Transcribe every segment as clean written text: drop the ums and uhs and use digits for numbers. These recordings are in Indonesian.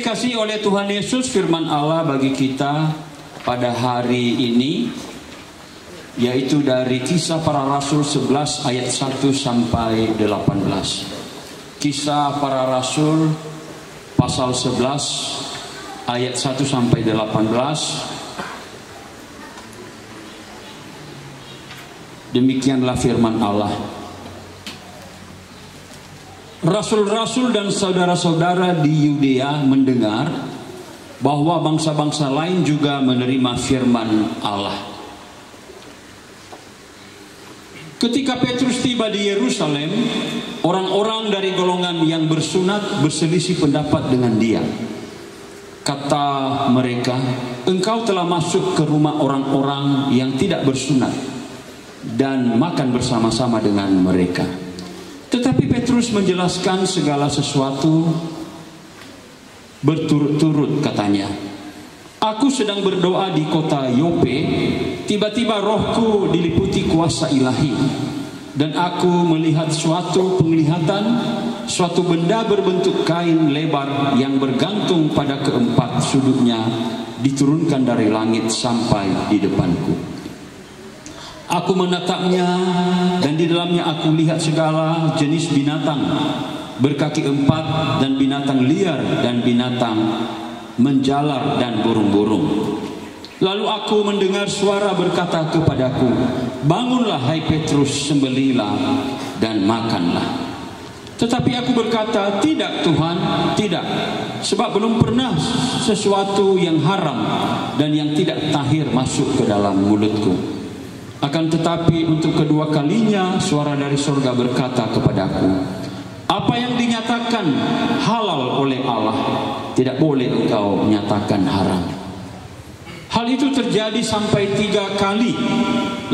dikasihi oleh Tuhan Yesus, firman Allah bagi kita pada hari ini yaitu dari Kisah Para Rasul 11 ayat 1 sampai 18. Kisah Para Rasul pasal 11 ayat 1 sampai 18. Demikianlah firman Allah. Rasul-rasul dan saudara-saudara di Yudea mendengar bahwa bangsa-bangsa lain juga menerima firman Allah. Ketika Petrus tiba di Yerusalem, orang-orang dari golongan yang bersunat berselisih pendapat dengan dia. Kata mereka, "Engkau telah masuk ke rumah orang-orang yang tidak bersunat dan makan bersama-sama dengan mereka." Tetapi Petrus menjelaskan segala sesuatu berturut-turut, katanya, "Aku sedang berdoa di kota Yope, tiba-tiba rohku diliputi kuasa ilahi, dan aku melihat suatu penglihatan, suatu benda berbentuk kain lebar yang bergantung pada keempat sudutnya diturunkan dari langit sampai di depanku. Aku menatapnya, dan di dalamnya aku lihat segala jenis binatang berkaki empat, dan binatang liar, dan binatang menjalar, dan burung-burung. Lalu aku mendengar suara berkata kepadaku, 'Bangunlah hai Petrus, sembelihlah dan makanlah.' Tetapi aku berkata, 'Tidak Tuhan, tidak, sebab belum pernah sesuatu yang haram dan yang tidak tahir masuk ke dalam mulutku.' Akan tetapi untuk kedua kalinya suara dari surga berkata kepadaku, 'Apa yang dinyatakan halal oleh Allah, tidak boleh engkau nyatakan haram.' Hal itu terjadi sampai 3 kali,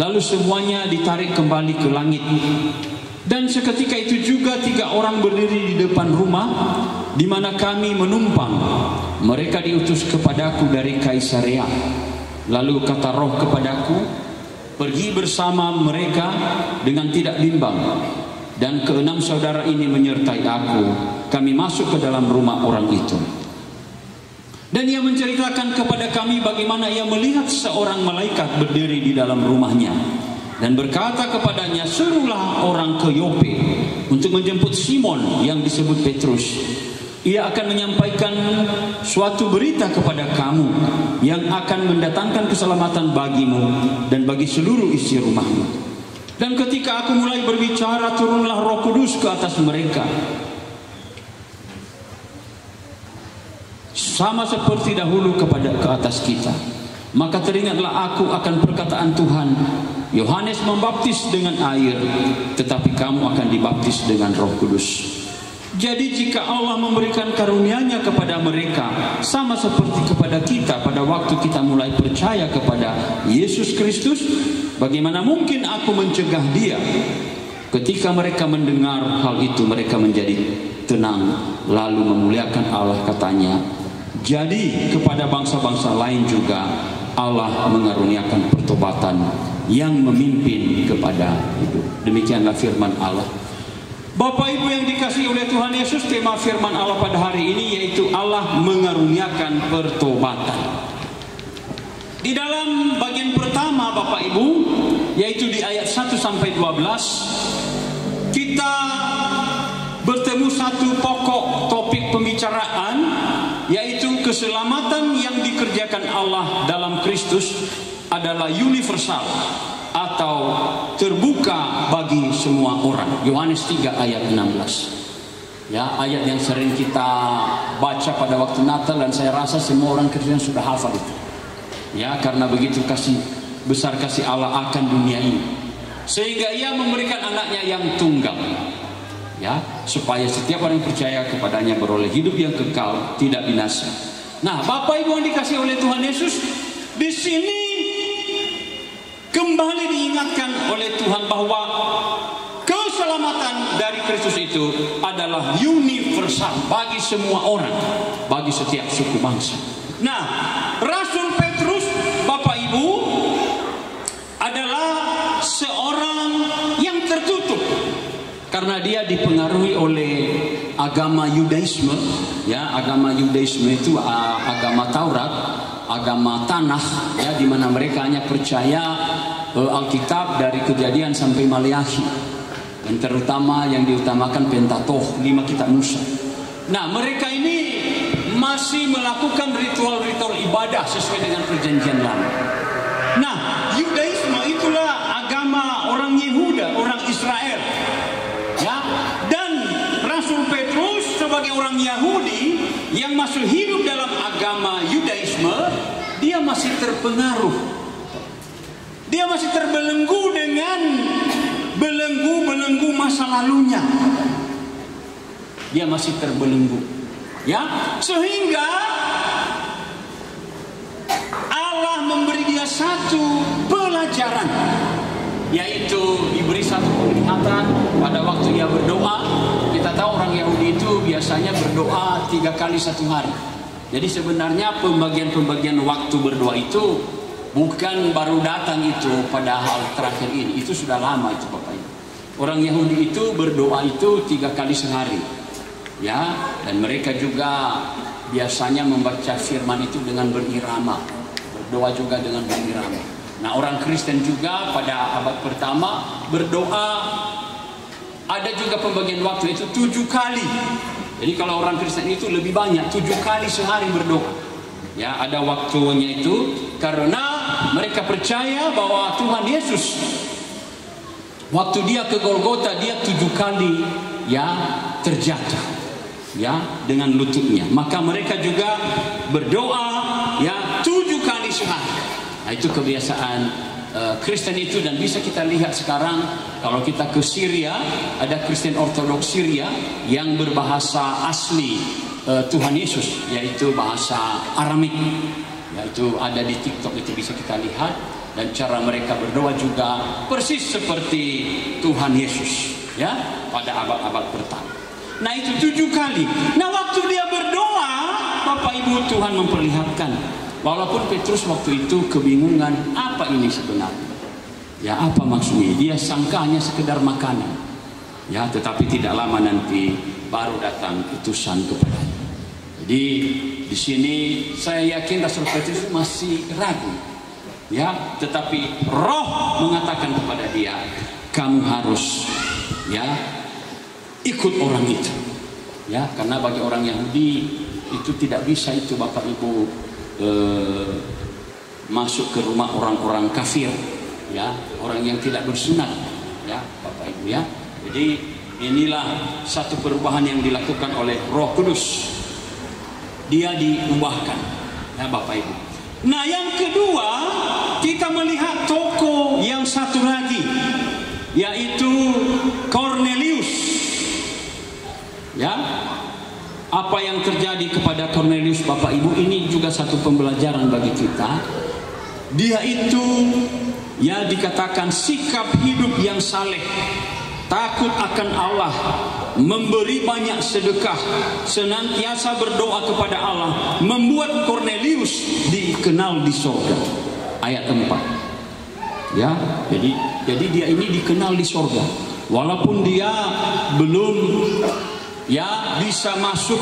lalu semuanya ditarik kembali ke langit. Dan seketika itu juga 3 orang berdiri di depan rumah di mana kami menumpang. Mereka diutus kepadaku dari Kaisarea. Lalu kata roh kepadaku, 'Pergi bersama mereka dengan tidak bimbang.' Dan 6 saudara ini menyertai aku. Kami masuk ke dalam rumah orang itu. Dan ia menceritakan kepada kami bagaimana ia melihat seorang malaikat berdiri di dalam rumahnya dan berkata kepadanya, 'Suruhlah orang ke Yope untuk menjemput Simon yang disebut Petrus. Ia akan menyampaikan suatu berita kepada kamu yang akan mendatangkan keselamatan bagimu dan bagi seluruh isi rumahmu.' Dan ketika aku mulai berbicara, turunlah Roh Kudus ke atas mereka, sama seperti dahulu ke atas kita. Maka teringatlah aku akan perkataan Tuhan, 'Yohanes membaptis dengan air, tetapi kamu akan dibaptis dengan Roh Kudus.' Jadi jika Allah memberikan karunia-Nya kepada mereka sama seperti kepada kita pada waktu kita mulai percaya kepada Yesus Kristus, bagaimana mungkin aku mencegah dia?" Ketika mereka mendengar hal itu, mereka menjadi tenang lalu memuliakan Allah, katanya, "Jadi kepada bangsa-bangsa lain juga Allah mengaruniakan pertobatan yang memimpin kepada hidup." Demikianlah firman Allah. Bapak Ibu yang dikasihi oleh Tuhan Yesus, tema firman Allah pada hari ini yaitu Allah mengaruniakan pertobatan. Di dalam bagian pertama Bapak Ibu, yaitu di ayat 1 sampai 12, kita bertemu satu pokok topik pembicaraan, yaitu keselamatan yang dikerjakan Allah dalam Kristus adalah universal atau terbuka bagi semua orang. Yohanes 3 ayat 16. Ya, ayat yang sering kita baca pada waktu Natal, dan saya rasa semua orang Kristen sudah hafal itu. Ya, karena begitu besar kasih Allah akan dunia ini, sehingga Ia memberikan anaknya yang tunggal, ya, supaya setiap orang yang percaya kepadanya beroleh hidup yang kekal, tidak binasa. Nah, Bapak Ibu yang dikasihi oleh Tuhan Yesus, di sini kembali diingatkan oleh Tuhan bahwa keselamatan dari Kristus itu adalah universal bagi semua orang, bagi setiap suku bangsa. Nah, Rasul Petrus, Bapak Ibu, adalah seorang yang tertutup karena dia dipengaruhi oleh agama Yudaisme, ya, agama Yudaisme itu agama Taurat, agama tanah, ya, di mana mereka hanya percaya Alkitab dari Kejadian sampai Maleakhi, dan terutama yang diutamakan Pentateuch, 5 kitab Musa. Nah, mereka ini masih melakukan ritual-ritual ibadah sesuai dengan perjanjian lama. Nah, Yudaisme itulah agama orang Yehuda, orang Israel, ya. Dan Rasul Petrus sebagai orang Yahudi yang masih hidup dalam agama Yudaisme, dia masih terpengaruh, dia masih terbelenggu dengan belenggu masa lalunya. Dia masih terbelenggu, ya, sehingga Allah memberi dia satu pelajaran, yaitu diberi satu penglihatan pada waktu dia berdoa. Kita tahu orang Yahudi itu biasanya berdoa 3 kali 1 hari. Jadi sebenarnya pembagian waktu berdoa itu bukan baru datang itu pada hal terakhir ini, itu sudah lama itu Bapak Ibu. Orang Yahudi itu berdoa itu 3 kali sehari, ya, dan mereka juga biasanya membaca firman itu dengan berirama, berdoa juga dengan berirama. Nah, orang Kristen juga pada abad pertama berdoa, ada juga pembagian waktu itu 7 kali. Jadi kalau orang Kristen itu lebih banyak, 7 kali sehari berdoa. Ya, ada waktunya itu karena mereka percaya bahwa Tuhan Yesus waktu dia ke Golgota, dia 7 kali, ya, terjatuh, ya, dengan lututnya. Maka mereka juga berdoa, ya, 7 kali sehari. Nah, itu kebiasaan Kristen itu, dan bisa kita lihat sekarang kalau kita ke Syria, ada Kristen Ortodoks Syria yang berbahasa asli Tuhan Yesus, yaitu bahasa Aramik. Yaitu ada di TikTok, itu bisa kita lihat, dan cara mereka berdoa juga persis seperti Tuhan Yesus, ya, pada abad-abad pertama. Nah, itu 7 kali. Nah, waktu dia berdoa, Bapak Ibu, Tuhan memperlihatkan, walaupun Petrus waktu itu kebingungan, apa ini sebenarnya? Ya, apa maksudnya? Dia sangka hanya sekedar makanan. Ya, tetapi tidak lama nanti baru datang utusan kepadanya. Jadi di sini saya yakin Rasul Petrus masih ragu. Ya, tetapi Roh mengatakan kepada dia, kamu harus, ya, ikut orang itu. Ya, karena bagi orang Yahudi itu tidak bisa itu Bapak Ibu masuk ke rumah orang-orang kafir, ya, orang yang tidak bersunat, ya, Bapak Ibu, ya. Jadi inilah satu perubahan yang dilakukan oleh Roh Kudus. Dia diubahkan, ya, Bapak Ibu. Nah, yang kedua, kita melihat tokoh yang satu lagi, yaitu Kornelius. Ya, apa yang terjadi kepada Kornelius, Bapak Ibu, ini juga satu pembelajaran bagi kita. Dia itu, ya, dikatakan sikap hidup yang saleh, takut akan Allah, memberi banyak sedekah, senantiasa berdoa kepada Allah, membuat Kornelius dikenal di sorga. Ayat 4. Ya, jadi dia ini dikenal di sorga, walaupun dia belum, ya, bisa masuk,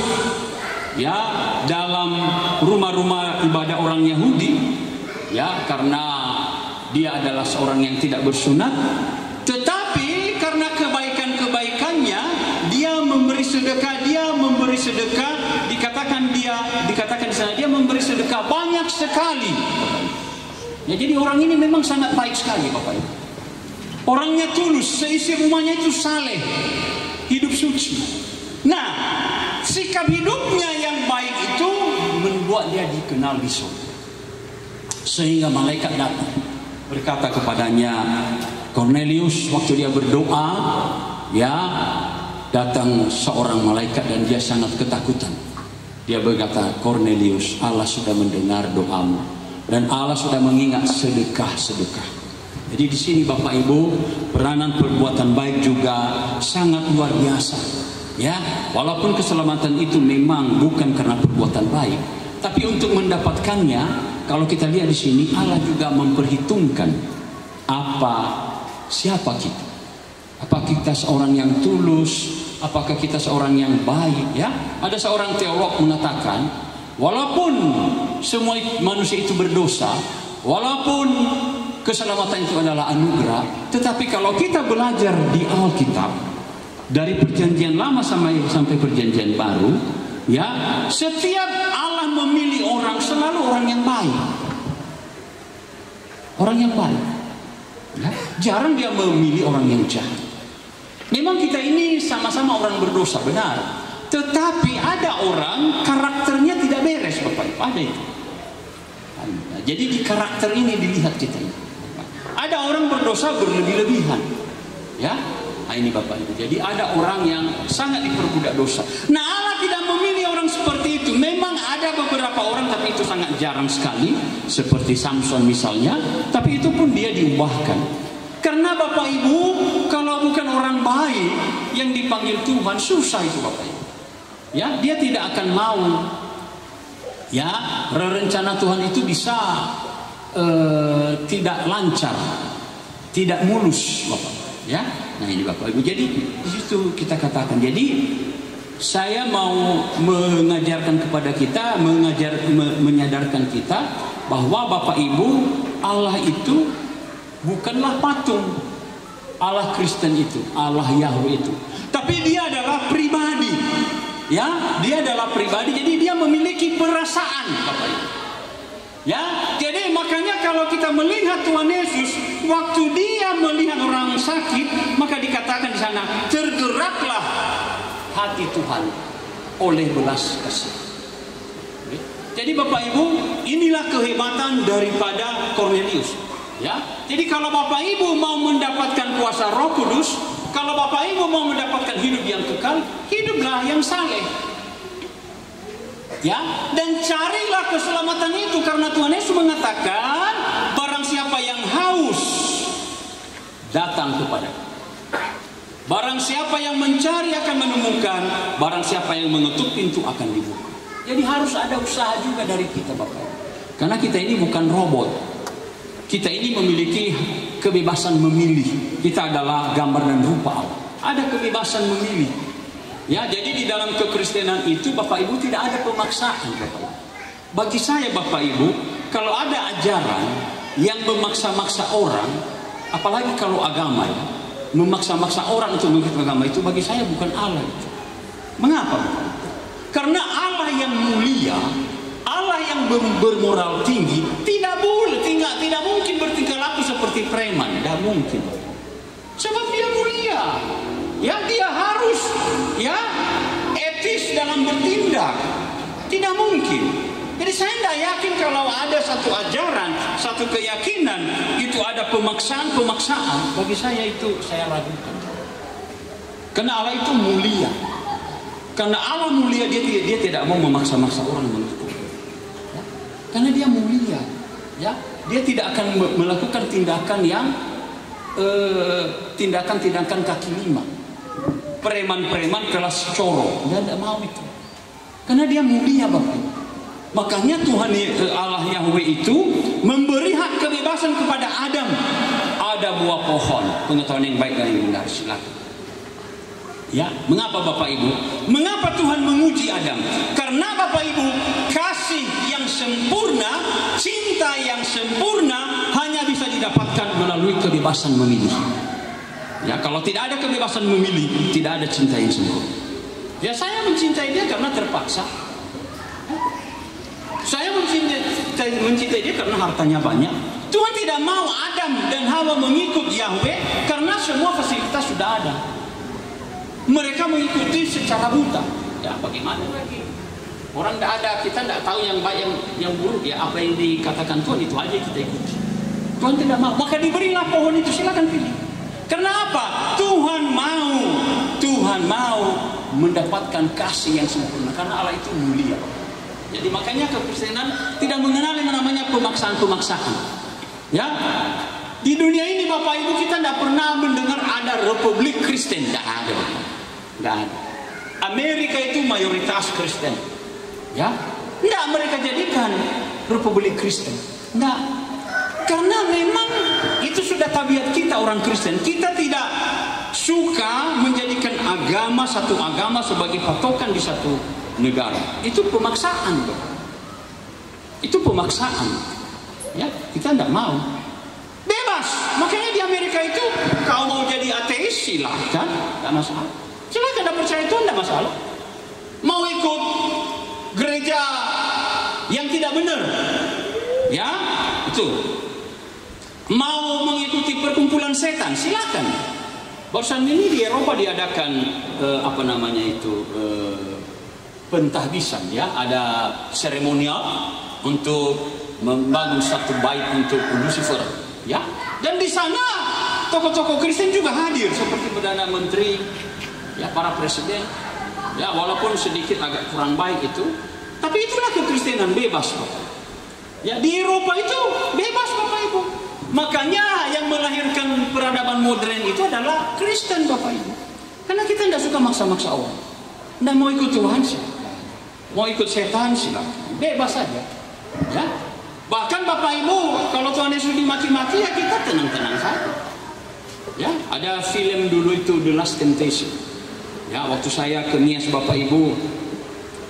ya, dalam rumah-rumah ibadah orang Yahudi, ya, karena dia adalah seorang yang tidak bersunat. Tetapi karena kebaikan-kebaikannya, dia memberi sedekah, dikatakan di sana dia memberi sedekah banyak sekali. Ya, jadi orang ini memang sangat baik sekali, Bapak Ibu. Orangnya tulus, seisi rumahnya itu saleh, hidup suci. Nah, sikap hidupnya yang baik itu membuat dia dikenal di surga. Sehingga malaikat datang berkata kepadanya, Kornelius, waktu dia berdoa, ya, datang seorang malaikat dan dia sangat ketakutan. Dia berkata, Kornelius, Allah sudah mendengar doamu dan Allah sudah mengingat sedekah-sedekah. Jadi di sini Bapak Ibu, peranan perbuatan baik juga sangat luar biasa. Ya, walaupun keselamatan itu memang bukan karena perbuatan baik, tapi untuk mendapatkannya, kalau kita lihat di sini, Allah juga memperhitungkan siapa kita. Apa kita seorang yang tulus, apakah kita seorang yang baik, ya? Ada seorang teolog mengatakan, walaupun semua manusia itu berdosa, walaupun keselamatan itu adalah anugerah, tetapi kalau kita belajar di Alkitab dari perjanjian lama sampai perjanjian baru, ya, setiap Allah memilih orang selalu orang yang baik. Orang yang baik. Ya, jarang dia memilih orang yang jahat. Memang kita ini sama-sama orang berdosa, benar. Tetapi ada orang karakternya tidak beres, Bapak Ibu. Ada itu. Nah, jadi di karakter ini dilihat kita ini. Ada orang berdosa berlebih-lebihan. Ya. Nah, ini Bapak Ibu. Jadi ada orang yang sangat diperbudak dosa. Nah, Allah tidak memilih orang seperti itu. Memang ada beberapa orang, tapi itu sangat jarang sekali. Seperti Samson misalnya. Tapi itu pun dia diubahkan. Karena Bapak Ibu, kalau bukan orang baik yang dipanggil Tuhan, susah itu Bapak Ibu. Ya, dia tidak akan mau. Ya, rencana Tuhan itu bisa tidak lancar, tidak mulus, Bapak. Ya, nah ini Bapak Ibu. Jadi di situ kita katakan. Jadi saya mau mengajarkan kepada kita, menyadarkan kita bahwa Bapak Ibu, Allah itu bukanlah patung. Allah Kristen itu, Allah Yahweh itu. Tapi dia adalah pribadi. Ya, dia adalah pribadi. Jadi dia memiliki perasaan, Bapak Ibu. Ya, jadi makanya kalau kita melihat Tuhan Yesus, waktu dia melihat orang sakit, maka dikatakan di sana, tergeraklah hati Tuhan oleh belas kasih. Jadi Bapak Ibu, inilah kehebatan daripada Cornelius. Ya, jadi kalau Bapak Ibu mau mendapatkan kuasa Roh Kudus, kalau Bapak Ibu mau mendapatkan hidup yang kekal, hiduplah yang saleh. Ya, dan carilah keselamatan itu, karena Tuhan Yesus mengatakan, barang siapa yang haus datang kepada. Barang siapa yang mencari akan menemukan, barang siapa yang mengetuk pintu akan dibuka. Jadi harus ada usaha juga dari kita, Bapak. Karena kita ini bukan robot. Kita ini memiliki kebebasan memilih. Kita adalah gambar dan rupa Allah. Ada kebebasan memilih. Ya, jadi di dalam kekristenan itu Bapak Ibu tidak ada pemaksaan, Bapak Ibu. Bagi saya Bapak Ibu, kalau ada ajaran yang memaksa-maksa orang, apalagi kalau agama ya, memaksa-maksa orang untuk mengikuti agama itu, bagi saya bukan Allah itu. Mengapa? Karena Allah yang mulia, Allah yang bermoral tinggi, tidak boleh, tidak mungkin bertingkah laku seperti preman, tidak mungkin. Sebab dia mulia. Ya, dia harus ya etis dalam bertindak. Tidak mungkin. Jadi saya tidak yakin kalau ada satu ajaran, satu keyakinan itu ada pemaksaan. Bagi saya itu saya ragukan. Karena Allah itu mulia. Karena Allah mulia, dia tidak mau memaksa-maksa orang untuk. Ya? Karena dia mulia. Ya, dia tidak akan melakukan tindakan yang tindakan kaki lima. Preman-preman kelas coro, dia tidak mau itu. Karena dia mulia, Bapak. Makanya Tuhan Allah Yahweh itu memberi hak kebebasan kepada Adam. Ada buah pohon pengetahuan yang baik dan yang benar, silakan. Ya, mengapa Bapak Ibu? Mengapa Tuhan menguji Adam? Karena Bapak Ibu, kasih yang sempurna, cinta yang sempurna hanya bisa didapatkan melalui kebebasan memilih. Ya, kalau tidak ada kebebasan memilih, tidak ada cinta yang sempurna. Ya, saya mencintai dia karena terpaksa. Saya mencintai dia karena hartanya banyak. Tuhan tidak mau Adam dan Hawa mengikut Yahweh karena semua fasilitas sudah ada. Mereka mengikuti secara buta. Ya, bagaimana lagi? Orang tidak ada, kita tidak tahu yang baik yang buruk. Ya, apa yang dikatakan Tuhan itu aja kita ikuti. Tuhan tidak mau, maka diberilah pohon itu, silakan pilih. Karena apa? Tuhan mau mendapatkan kasih yang sempurna. Karena Allah itu mulia. Jadi makanya kekristenan tidak mengenal yang namanya pemaksaan-pemaksaan. Ya, di dunia ini Bapak Ibu kita tidak pernah mendengar ada Republik Kristen. Tidak ada. Tidak ada. Amerika itu mayoritas Kristen. Ya, tidak mereka jadikan Republik Kristen. Tidak. Karena memang itu sudah tabiat kita orang Kristen. Kita tidak suka menjadikan satu agama sebagai patokan di satu negara. Itu pemaksaan, Bapak. Itu pemaksaan. Ya, kita tidak mau. Bebas. Makanya di Amerika itu kau mau jadi ateis silahkan, tidak masalah. Silahkan tidak percaya Tuhan, tidak masalah. Mau ikut gereja yang tidak benar, ya itu. Mau mengikuti perkumpulan setan, silakan. Barusan ini di Eropa diadakan pentahbisan, ya, ada seremonial untuk membangun satu bait untuk Lucifer, ya. Dan di sana tokoh-tokoh Kristen juga hadir seperti Perdana Menteri, ya, para presiden, ya, walaupun sedikit agak kurang baik itu, tapi itulah kekristenan bebas, Bapak. Ya, di Eropa itu bebas, Bapak Ibu. Makanya yang melahirkan peradaban modern itu adalah Kristen, Bapak Ibu. Karena kita tidak suka maksa-maksa orang. Tidak mau ikut Tuhan sih, mau ikut setan silakan, bebas saja. Ya. Bahkan Bapak Ibu, kalau Tuhan Yesus dimaki-maki, ya kita tenang-tenang saja. Ya, ada film dulu itu The Last Temptation. Ya, waktu saya ke Nias, Bapak Ibu,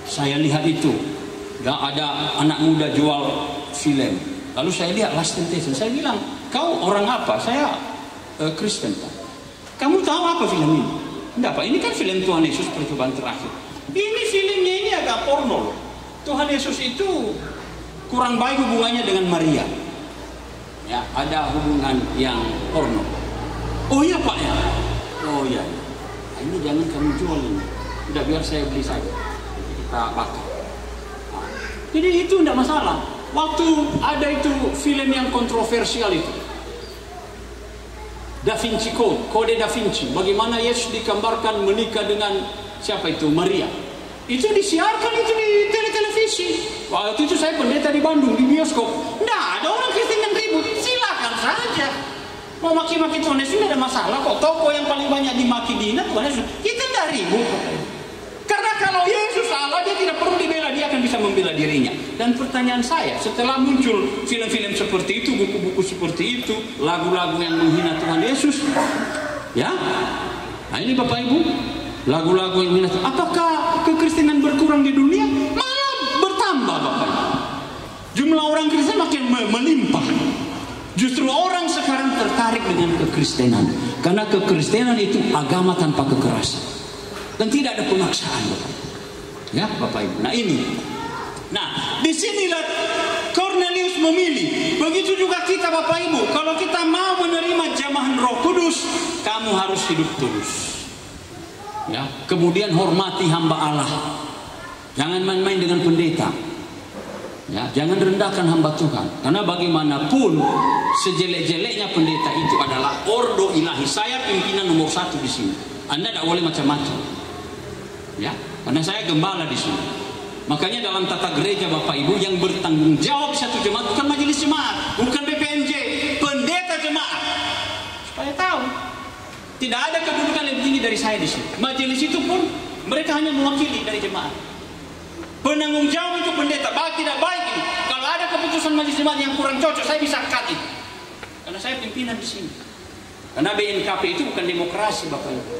saya lihat itu. Ya, ada anak muda jual film. Lalu saya lihat Last Temptation. Saya bilang, kau orang apa? Saya Kristen, Pak. Kamu tahu apa film ini? Tidak, Pak. Ini kan film Tuhan Yesus percobaan terakhir. Ini filmnya ini agak porno loh. Tuhan Yesus itu kurang baik hubungannya dengan Maria. Ya, ada hubungan yang porno. Oh iya, Pak, ya. Oh iya. Ini jangan kamu jual ini. Udah, biar saya beli saja. Kita pakai. Nah, jadi itu tidak masalah. Waktu ada itu film yang kontroversial itu, Da Vinci Code, Kode Da Vinci, bagaimana Yesus digambarkan menikah dengan siapa itu? Maria. Itu disiarkan itu di televisi. Waktu itu saya pendeta di Bandung, di bioskop. Nah, ada orang Kristen yang ribut. Silakan saja. Mau maki-maki Tuhan Yesus tidak ada masalah kok. Tokoh yang paling banyak dimaki dihina Tuhan Yesus. Kita tidak ribut. Karena kalau Yesus salah, dia tidak perlu dibela, dia akan bisa membela dirinya. Dan pertanyaan saya, setelah muncul film-film seperti itu, buku-buku seperti itu, lagu-lagu yang menghina Tuhan Yesus, ya, nah ini Bapak Ibu, lagu-lagu yang menghina Tuhan, apakah kekristenan berkurang di dunia? Malah bertambah, Bapak Ibu. Jumlah orang Kristen makin melimpah. Justru orang sekarang tertarik dengan kekristenan, karena kekristenan itu agama tanpa kekerasan. Dan tidak ada pemaksaan, Bapak. Ya, Bapak Ibu. Nah ini. Nah, disinilah Cornelius memilih. Begitu juga kita, Bapak Ibu. Kalau kita mau menerima jamahan Roh Kudus, kamu harus hidup tulus. Ya. Kemudian hormati hamba Allah. Jangan main-main dengan pendeta. Ya, jangan rendahkan hamba Tuhan. Karena bagaimanapun sejelek-jeleknya pendeta itu adalah ordo ilahi. Saya pimpinan nomor 1 di sini. Anda tidak boleh macam-macam. Ya, karena saya gembala di sini. Makanya dalam tata gereja, Bapak Ibu, yang bertanggung jawab satu jemaat bukan majelis jemaat, bukan BPMJ, pendeta jemaat. Supaya tahu, tidak ada kedudukan lebih tinggi dari saya di sini. Majelis itu pun mereka hanya mewakili dari jemaat. Penanggung jawab itu pendeta, baik tidak baik ini. Kalau ada keputusan majelis jemaat yang kurang cocok, saya bisa cut itu. Karena saya pimpinan di sini. Karena BNKP itu bukan demokrasi, Bapak Ibu.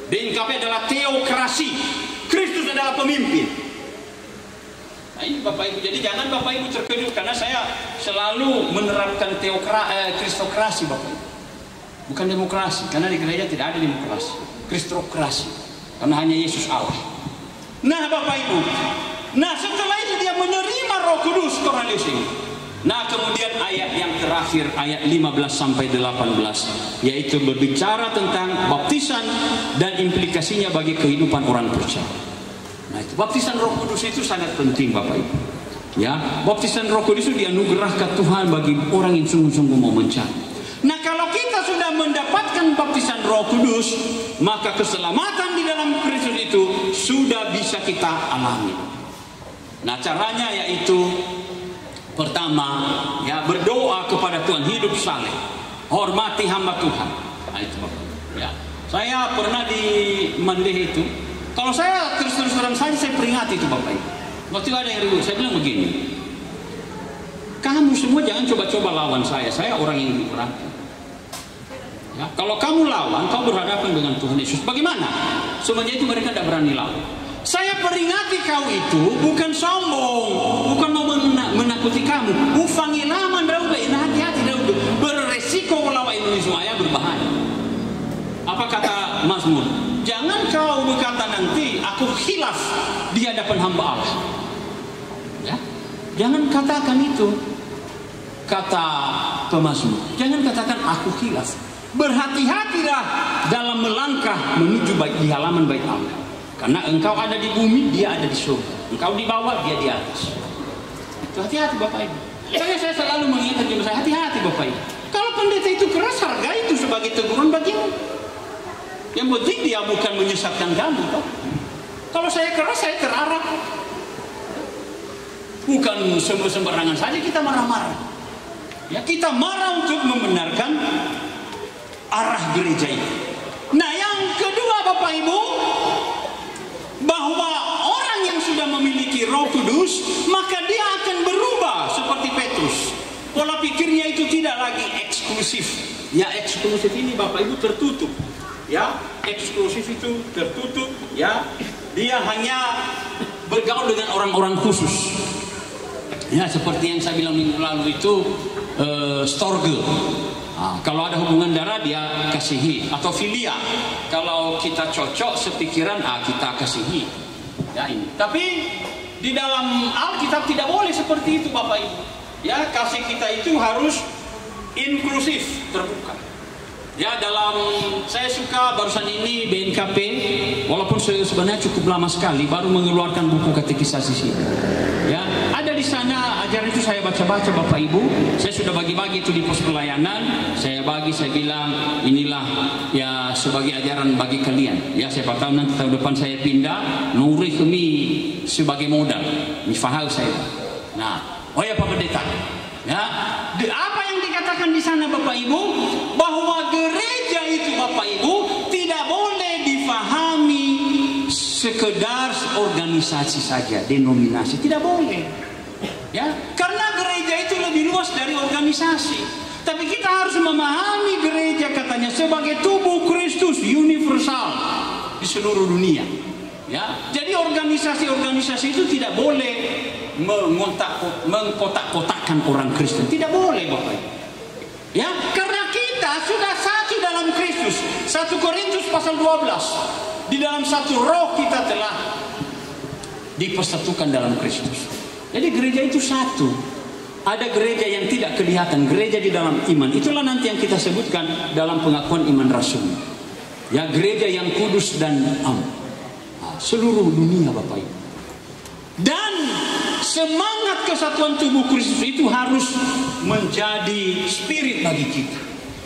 BNKP adalah teokrasi. Kristus adalah pemimpin. Nah ini Bapak Ibu. Jadi jangan Bapak Ibu terkejut, karena saya selalu menerapkan kristokrasi, Bapak Ibu. Bukan demokrasi, karena di gereja tidak ada demokrasi. Kristokrasi. Karena hanya Yesus Allah. Nah Bapak Ibu. Nah setelah itu dia menerima Roh Kudus, Cornelius ini. Nah kemudian ayat yang terakhir, ayat 15 sampai 18, yaitu berbicara tentang baptisan dan implikasinya bagi kehidupan orang percaya. Nah itu baptisan Roh Kudus itu sangat penting, Bapak Ibu. Ya, baptisan Roh Kudus itu dianugerahkan Tuhan bagi orang yang sungguh-sungguh mau mencari. Nah kalau kita sudah mendapatkan baptisan Roh Kudus, maka keselamatan di dalam Kristus itu sudah bisa kita alami. Nah caranya yaitu pertama, ya, berdoa kepada Tuhan, hidup saleh, hormati hamba Tuhan. Nah itu Bapak. Ya, saya pernah di Mandeh itu, kalau saya terus terang saja saya peringati itu Bapak Ibu. Waktu ada yang ribut, saya bilang begini, kamu semua jangan coba-coba lawan saya orang yang lebih berat. Ya, kalau kamu lawan, kau berhadapan dengan Tuhan Yesus. Bagaimana? Semuanya itu mereka tidak berani lawan. Saya peringati kau itu bukan sombong, bukan mau menakuti kamu. Ufangi laman Daud, hati-hati Daud, beresiko melawan Indonesia berbahaya. Apa kata Mazmur? Jangan kau berkata nanti aku khilaf di hadapan hamba Allah. Ya, jangan katakan itu. Kata pemazmur, jangan katakan aku khilaf. Berhati-hatilah dalam melangkah menuju di halaman bait Allah. Karena engkau ada di bumi, dia ada di surga. Engkau di bawah, dia di atas. Itu hati-hati Bapak Ibu. Saya selalu mengingatkan jemaat saya, hati-hati Bapak Ibu. Kalau pendeta itu keras, harga itu sebagai teguran bagimu. Yang penting dia bukan menyesatkan kamu. Kalau saya keras, saya terarah. Bukan sembarangan saja kita marah-marah. Ya, kita marah untuk membenarkan arah gereja ini. Nah, yang kedua Bapak Ibu, bahwa orang yang sudah memiliki Roh Kudus, maka dia akan berubah seperti Petrus. Pola pikirnya itu tidak lagi eksklusif. Ya, eksklusif ini Bapak Ibu tertutup. Ya, eksklusif itu tertutup. Ya, dia hanya bergaul dengan orang-orang khusus. Ya, seperti yang saya bilang minggu lalu itu, storge. Kalau ada hubungan darah dia kasihi, atau filia. Kalau kita cocok sepikiran, kita kasihi. Ya, ini. Tapi di dalam Alkitab tidak boleh seperti itu Bapak Ibu. Ya, kasih kita itu harus inklusif, terbuka. Ya, dalam saya suka barusan ini BNKP, walaupun sebenarnya cukup lama sekali baru mengeluarkan buku katekisasi sini. Ya, ada di sana ajaran itu saya baca-baca Bapak Ibu. Saya sudah bagi-bagi itu di pos pelayanan. Saya bilang inilah ya sebagai ajaran bagi kalian. Ya, siapa tahu nanti tahun depan saya pindah, nuri kami sebagai modal. Mifahal saya. Nah, ya Pak Pendeta. Ya, apa yang dikatakan di sana Bapak Ibu, bahwa gereja itu Bapak Ibu tidak boleh difahami sekedar organisasi saja, denominasi, tidak boleh. Ya, karena gereja itu lebih luas dari organisasi. Tapi kita harus memahami gereja katanya sebagai tubuh Kristus universal di seluruh dunia. Ya, jadi organisasi-organisasi itu tidak boleh mengkotak-kotakkan orang Kristen, tidak boleh Bapak. Ya, karena kita sudah satu dalam Kristus. 1 Korintus pasal 12. Di dalam satu roh kita telah dipersatukan dalam Kristus. Jadi gereja itu satu. Ada gereja yang tidak kelihatan, gereja di dalam iman. Itulah nanti yang kita sebutkan dalam pengakuan iman rasul. Ya, gereja yang kudus dan am. Seluruh dunia Bapak Ibu. Dan semangat kesatuan tubuh Kristus itu harus menjadi spirit bagi kita.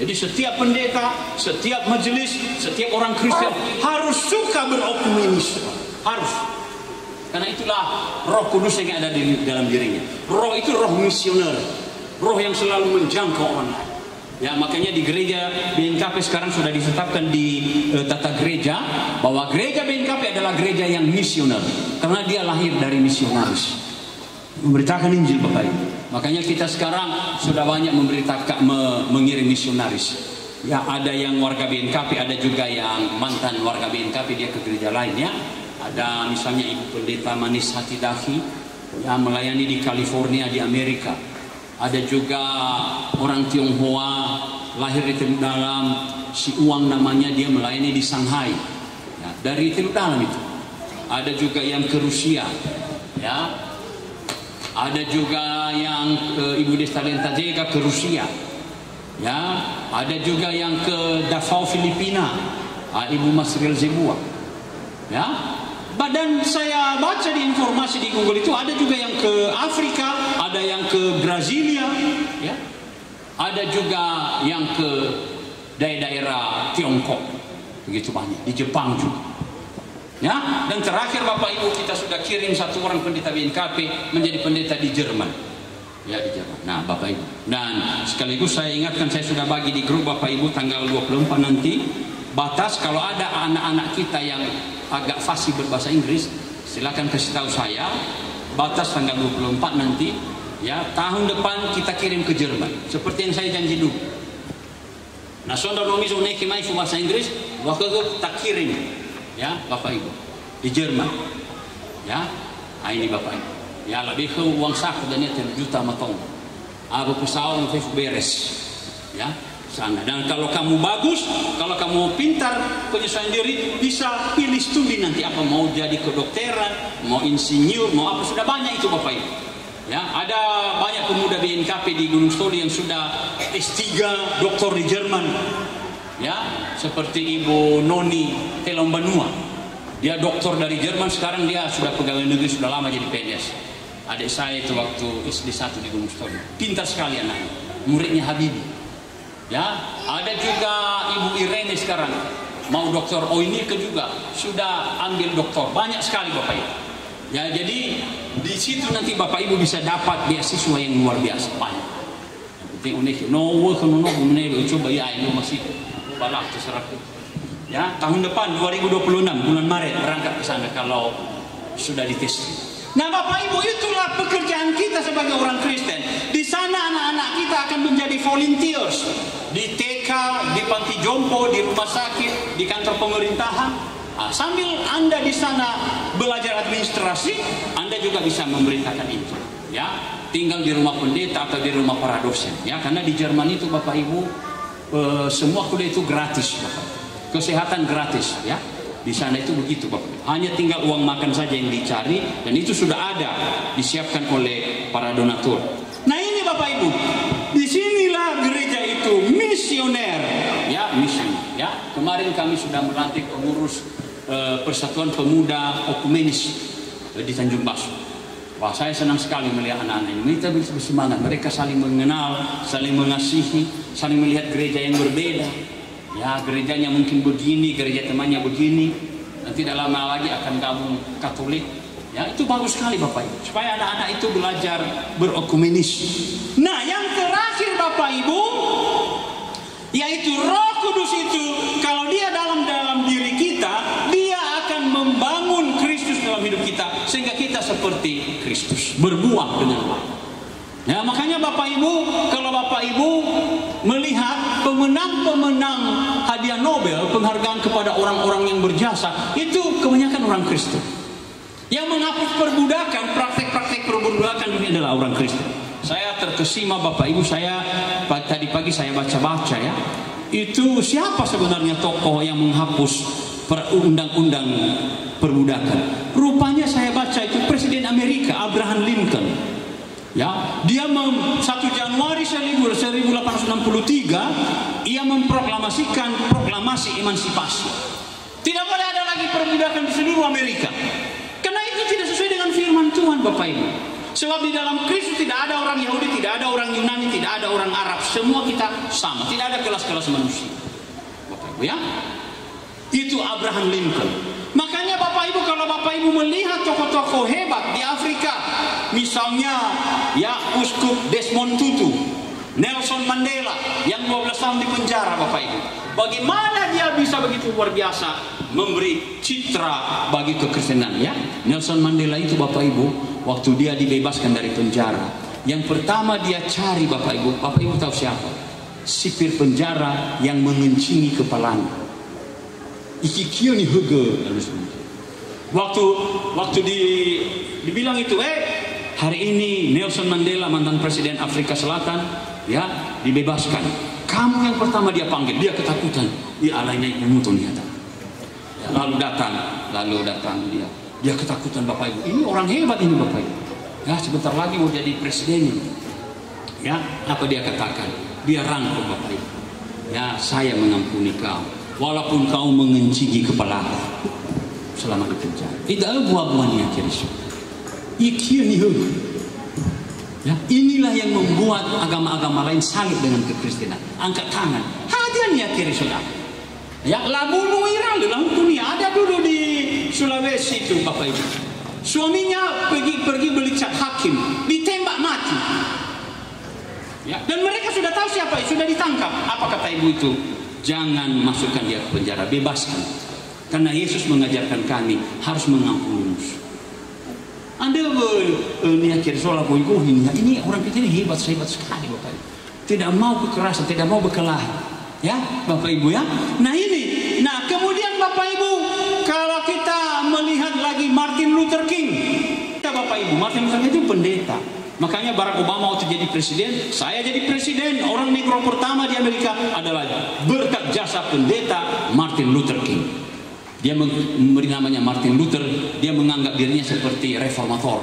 Jadi setiap pendeta, setiap majelis, setiap orang Kristen harus suka berokumenisme. Harus. Karena itulah Roh Kudus yang ada di dalam dirinya. Roh itu roh misioner, roh yang selalu menjangkau orang lain. Ya, makanya di gereja BNKP sekarang sudah ditetapkan di tata gereja bahwa gereja BNKP adalah gereja yang misioner karena dia lahir dari misionaris, memberitakan Injil Bapak Ibu. Makanya kita sekarang sudah banyak memberitakan, mengirim misionaris. Ya, ada yang warga BNKP, ada juga yang mantan warga BNKP dia ke gereja lain ya. Ada misalnya Ibu Pendeta Manis Hati Dahi yang melayani di California di Amerika. Ada juga orang Tionghoa lahir di Teluk Dalam, si Uang namanya, dia melayani di Shanghai. Ya, dari Teluk Dalam itu. Ada juga yang ke Rusia, ya. Ada juga yang ke Ibu Destalenta Jega ke Rusia, ya. Ada juga yang ke Davao Filipina, Ibu Masril Zebua, ya. Dan saya baca di informasi di Google itu ada juga yang ke Afrika, ada yang ke Brasilia, ya. Ada juga yang ke daerah Tiongkok, begitu banyak, di Jepang juga. Ya, dan terakhir Bapak Ibu kita sudah kirim satu orang pendeta BNKP menjadi pendeta di Jerman. Ya, di Jerman. Nah, Bapak Ibu. Dan sekaligus saya ingatkan, saya sudah bagi di grup Bapak Ibu tanggal 24 nanti. Batas kalau ada anak-anak kita yang agak fasih berbahasa Inggris, silakan kasih tahu saya. Batas tanggal 24 nanti, ya, tahun depan kita kirim ke Jerman. Seperti yang saya janji dulu. Nah, sonda nomi so neki mai fu bahasa Inggris, waktu itu tak kirim, ya Bapak Ibu, di Jerman, ya. Nah, ini Bapak Ibu, ya lebih ke uang saku dan itu juta matong. Abu pesawat yang beres, ya sana. Dan kalau kamu bagus, kalau kamu pintar penyesuaian diri, bisa pilih studi nanti apa mau jadi kedokteran, mau insinyur, mau apa, sudah banyak itu Bapak Ibu. Ya, ada banyak pemuda BNKP di Gunung Stoli yang sudah S3 doktor di Jerman. Ya, seperti Ibu Noni Telombanua. Dia doktor dari Jerman, sekarang dia sudah pegawai negeri, sudah lama jadi PNS. Adik saya itu waktu SD 1 di Gunung Stoli. Pintar sekali anaknya. Muridnya Habibie. Ya, ada juga Ibu Irene sekarang mau dokter. Oh, ini juga sudah ambil doktor. Banyak sekali Bapak Ibu. Ya, jadi di situ nanti Bapak Ibu bisa dapat beasiswa yang luar biasa banyak. Yang penting unik. No work no menelu coba ya ini masih balak terserah. Ya, tahun depan 2026 bulan Maret berangkat ke sana kalau sudah dites. Nah, Bapak Ibu, itulah pekerjaan kita sebagai orang Kristen. Di sana anak-anak kita akan menjadi volunteers di TK, di panti jompo, di rumah sakit, di kantor pemerintahan. Nah, sambil Anda di sana belajar administrasi, Anda juga bisa memberitakan Injil. Ya, tinggal di rumah pendeta atau di rumah para dosen. Ya, karena di Jerman itu Bapak Ibu semua kuliah itu gratis, Bapak. Kesehatan gratis, ya. Di sana itu begitu Bapak. Hanya tinggal uang makan saja yang dicari, dan itu sudah ada disiapkan oleh para donatur. Nah, ini Bapak Ibu, disinilah gereja itu misioner, ya misi. Ya, kemarin kami sudah melantik pengurus Persatuan Pemuda Okumenis di Tanjung Basu. Wah, saya senang sekali melihat anak-anak ini. Kita bisa bersemangat. Mereka saling mengenal, saling mengasihi, saling melihat gereja yang berbeda. Ya, gerejanya mungkin begini, gereja temannya begini. Nanti tidak lama lagi akan gabung Katolik. Ya, itu bagus sekali Bapak Ibu. Supaya anak-anak itu belajar berokumenis. Nah, yang terakhir Bapak Ibu, yaitu Roh Kudus itu, kalau dia dalam diri kita, dia akan membangun Kristus dalam hidup kita, sehingga kita seperti Kristus, berbuah dengan baik. Ya, makanya Bapak Ibu, kalau Bapak Ibu melihat pemenang-pemenang hadiah Nobel, penghargaan kepada orang-orang yang berjasa, itu kebanyakan orang Kristen. Yang menghapus perbudakan, praktek-praktek perbudakan ini adalah orang Kristen. Saya terkesima Bapak Ibu, saya tadi pagi saya baca-baca ya. Itu siapa sebenarnya tokoh yang menghapus undang-undang perbudakan? Rupanya saya baca itu Presiden Amerika Abraham Lincoln. Ya, dia 1 Januari 1863 ia memproklamasikan proklamasi emansipasi. Tidak boleh ada lagi perbudakan di seluruh Amerika. Karena itu tidak sesuai dengan firman Tuhan Bapak Ibu. Sebab di dalam Kristus tidak ada orang Yahudi, tidak ada orang Yunani, tidak ada orang Arab. Semua kita sama, tidak ada kelas-kelas manusia. Bapak Ibu ya. Itu Abraham Lincoln. Makanya Bapak Ibu, kalau Bapak Ibu melihat tokoh-tokoh hebat di Afrika, misalnya ya Uskup Desmond Tutu, Nelson Mandela yang 12 tahun di penjara Bapak Ibu. Bagaimana dia bisa begitu luar biasa memberi citra bagi kekristenan ya. Nelson Mandela itu Bapak Ibu, waktu dia dibebaskan dari penjara, yang pertama dia cari Bapak Ibu tahu siapa? Sipir penjara yang mengencingi kepalanya. Ikikio ni hege. Waktu dibilang itu, hari ini Nelson Mandela mantan presiden Afrika Selatan ya dibebaskan. Kamu yang pertama dia panggil, dia ketakutan. Ya alainya menonton ya. Lalu datang dia ketakutan Bapak Ibu. Ini orang hebat ini Bapak Ibu. Ya sebentar lagi mau jadi presiden ini. Ya, apa dia katakan? Dia rangkul Bapak Ibu. Ya, saya mengampuni kau. Walaupun kau mengencingi kepalaku selama di penjara. Tidak buah-buahnya Kristus. Ya, inilah yang membuat agama-agama lain salib dengan kekristenan. Angkat tangan. Hadiahnya Kristus. Ya, labu muiral dalam dunia ada dulu di Sulawesi itu Bapak Ibu. Suaminya pergi beli cat hakim, ditembak mati. Ya, dan mereka sudah tahu siapa, sudah ditangkap. Apa kata ibu itu? Jangan masukkan dia ke penjara, bebaskan. Karena Yesus mengajarkan kami harus mengampuni musuh. Anda ini orang kita ini hebat sekali Bapak. Tidak mau kekerasan, tidak mau berkelahi. Ya, Bapak Ibu ya. Nah ini, nah kemudian Bapak Ibu, kalau kita melihat lagi Martin Luther King, ya Bapak Ibu, Martin Luther King itu pendeta. Makanya Barack Obama waktu jadi presiden, saya jadi presiden. Orang negro pertama di Amerika adalah berkat jasa pendeta Martin Luther King. Dia memberi namanya Martin Luther. Dia menganggap dirinya seperti reformator,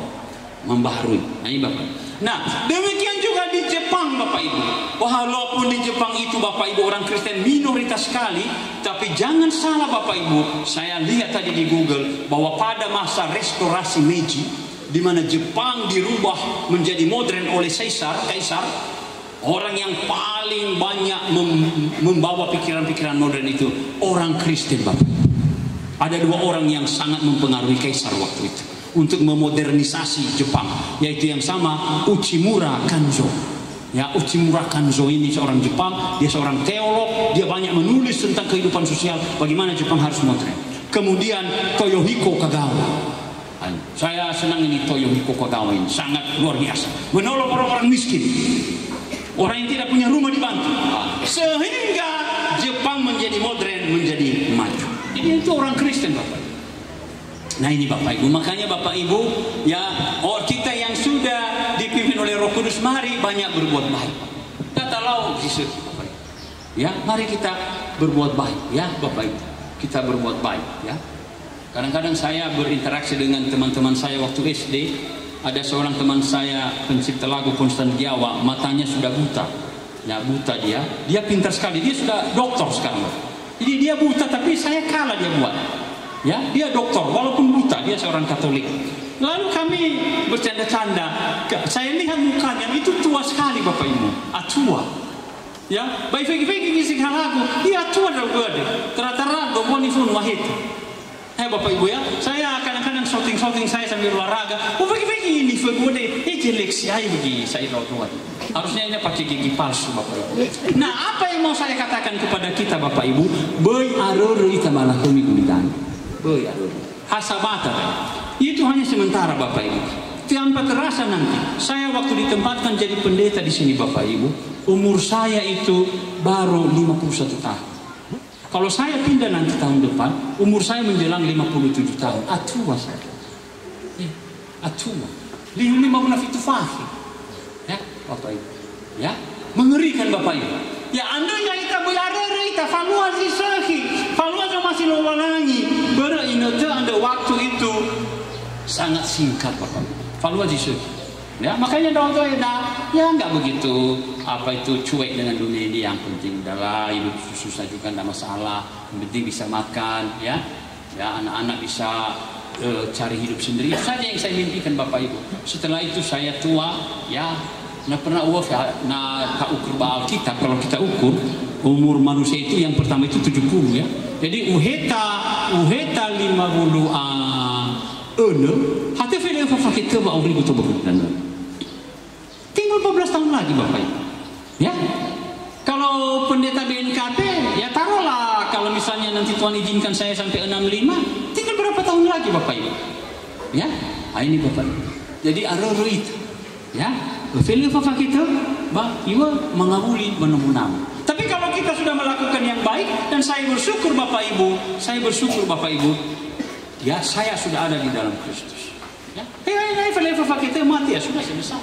membaharui. Nah ini Bapak. Nah demikian juga di Jepang Bapak Ibu. Walaupun di Jepang itu Bapak Ibu orang Kristen minoritas sekali, tapi jangan salah Bapak Ibu. Saya lihat tadi di Google bahwa pada masa restorasi Meiji, di mana Jepang dirubah menjadi modern oleh kaisar, orang yang paling banyak membawa pikiran-pikiran modern itu orang Kristen Bapak. Ada dua orang yang sangat mempengaruhi kaisar waktu itu untuk memodernisasi Jepang, yaitu yang sama Uchimura Kanzo. Ya, Uchimura Kanzo ini seorang Jepang, dia seorang teolog, dia banyak menulis tentang kehidupan sosial, bagaimana Jepang harus modern. Kemudian Toyohiko Kagawa. Saya senang ini Toyohiko Kagawa ini, sangat luar biasa. Menolong orang-orang miskin, orang yang tidak punya rumah dibantu, sehingga Jepang menjadi modern, menjadi maju. Jadi itu orang Kristen Bapak. Nah ini Bapak Ibu, makanya Bapak Ibu ya, kita yang sudah dipimpin oleh Roh Kudus, mari banyak berbuat baik. Katalah Yesus Bapak Ibu. Ya, mari kita berbuat baik ya Bapak Ibu. Kita berbuat baik ya. Kadang-kadang saya berinteraksi dengan teman-teman saya waktu SD. Ada seorang teman saya pencipta lagu Konstan Jawa, matanya sudah buta. Ya buta dia pintar sekali, dia sudah doktor sekarang. Jadi dia buta tapi saya kalah dia buat. Ya, dia doktor walaupun buta, dia seorang Katolik. Lalu kami bercanda-canda, saya lihat mukanya itu tua sekali Bapak Ibu, tua. Ya, baik ngisi lagu, dia tua dah gede. Ternyata gomoni pun wahid. Bapak Ibu ya, saya kadang-kadang shooting saya sambil olahraga. Ini gede, jelek sih begini saya tua. Harusnya ini pakai gigi palsu Bapak Ibu. Nah, apa yang mau saya katakan kepada kita Bapak Ibu? Boy aruru ita malah kumitan. Hasabata itu hanya sementara Bapak Ibu. Tanpa terasa nanti saya waktu ditempatkan jadi pendeta di sini Bapak Ibu, umur saya itu baru 51 tahun. Kalau saya pindah nanti tahun depan, umur saya menjelang 57 tahun. Atua saya. Atua. 50 itu fahim. Ya, Bapak Ibu. Ya, mengerikan Bapak Ibu. Ya andainya kita berada kita falua sisahi, falua masih lowalangi, berinote anda waktu itu sangat singkat Bapak. Falua sisahi. Ya makanya dong ya nggak begitu apa itu cuek dengan dunia ini, yang penting adalah hidup susah juga tidak masalah, yang penting bisa makan ya anak-anak bisa cari hidup sendiri. Itu saja yang saya mimpikan Bapak Ibu. Setelah itu saya tua ya. Nah pernah tak ukur Alkitab, kalau kita ukur umur manusia itu yang pertama itu 70 ya. Jadi uheta 50 hati film kita mau ribu dan tinggal 14 tahun lagi Bapak Ibu. Ya. Kalau pendeta BNKP ya taruhlah kalau misalnya nanti Tuhan izinkan saya sampai 65, tinggal berapa tahun lagi Bapak Ibu? Ya. Nah, ini Bapak Ibu. Jadi aruru itu ya. Film apa kita, iwa mengabuli menemunam. Tapi kalau kita sudah melakukan yang baik, dan saya bersyukur Bapak Ibu, ya saya sudah ada di dalam Kristus. Ya, film apa kita mati ya sudah selesai.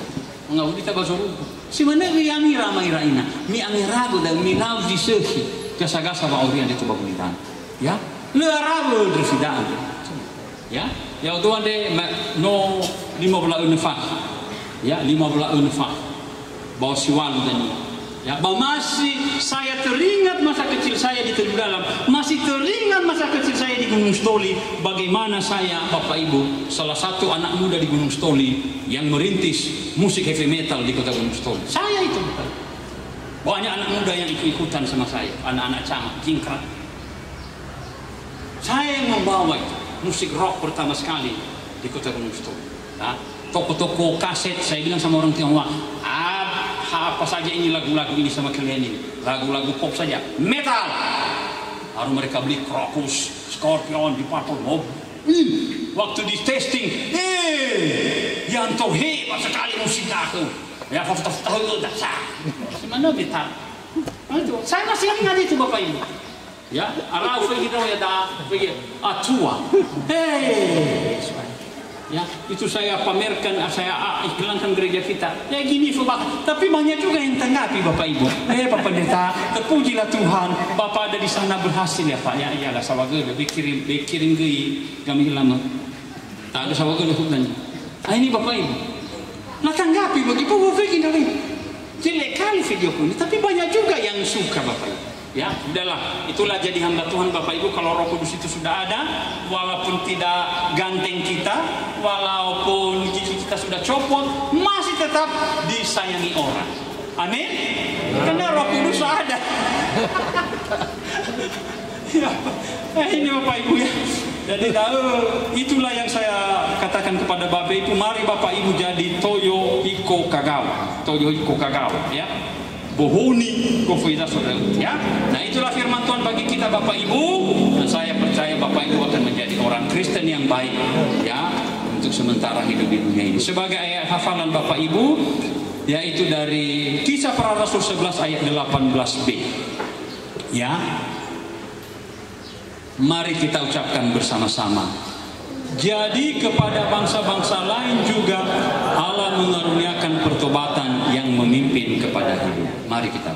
Mengabuli kita bahasa rupa. Si mana yang ramai raina, mi angirago dan mi lau di sehi, gasa-gasa baurian itu bagulitan. Ya, lerago tersidang. Ya, ya tuan de no 15 unfah. Ya 15 unfah bawa siwalu tadi ya masih saya teringat masa kecil saya di Teluk Dalam, masih teringat masa kecil saya di Gunung Stoli, bagaimana saya Bapak Ibu salah satu anak muda di Gunung Stoli yang merintis musik heavy metal di kota Gunung Stoli. Saya itu banyak anak muda yang ikut-ikutan sama saya, anak-anak camat jingkrak. Saya yang membawa itu musik rock pertama sekali di kota Gunung Stoli. Nah, toko-toko kaset saya bilang sama orang Tionghoa, apa saja ini lagu-lagu ini sama kalian ini, lagu-lagu pop saja, metal. Lalu mereka beli Krokus, Scorpion di Purple Mob. Waktu di testing, yang tahu hebat sekali musik aku. Ya, foto-foto dasar. Mana kita? Itu, saya masih ingat itu Bapak Ibu. Ya, arau kita ya dah, atua. Hei, ya, itu saya pamerkan, saya iklankan gereja kita. Ya gini Bapak, tapi banyak juga yang tanggapi Bapak Ibu. Bapak Pendeta, terpujilah Tuhan, Bapak ada di sana berhasil ya Pak. Ya, iyalah sawaga udah bikirin gei kami lama. Tak ada sawaga udah hutan. Ini Bapak Ibu. Nah tanggapi begitu Bapak gini. Jelek kali videoku ini, tapi banyak juga yang suka Bapak Ibu. Ya, udahlah, itulah jadi hamba Tuhan Bapak Ibu. Kalau Roh Kudus itu sudah ada, walaupun tidak ganteng kita, walaupun gigi kita sudah copot, masih tetap disayangi orang. Amin. Karena Roh Kudus ada. Ya, ini Bapak Ibu ya. Jadi itulah yang saya katakan kepada Bapak Ibu. Mari Bapak Ibu jadi Toyo Iko Kagawa. Toyo Iko Kagawa ya. Bohoni Kofida saudara ya. Nah itulah firman Tuhan bagi kita Bapak Ibu. Dan saya percaya Bapak Ibu akan menjadi orang Kristen yang baik ya. Untuk sementara hidup di dunia ini. Sebagai ayat hafalan Bapak Ibu. Yaitu dari Kisah Para Rasul 11 ayat 18b. Ya. Mari kita ucapkan bersama-sama. Jadi kepada bangsa-bangsa lain juga Allah mengaruniakan pertobatan yang memimpin kepada hidup. Mari kita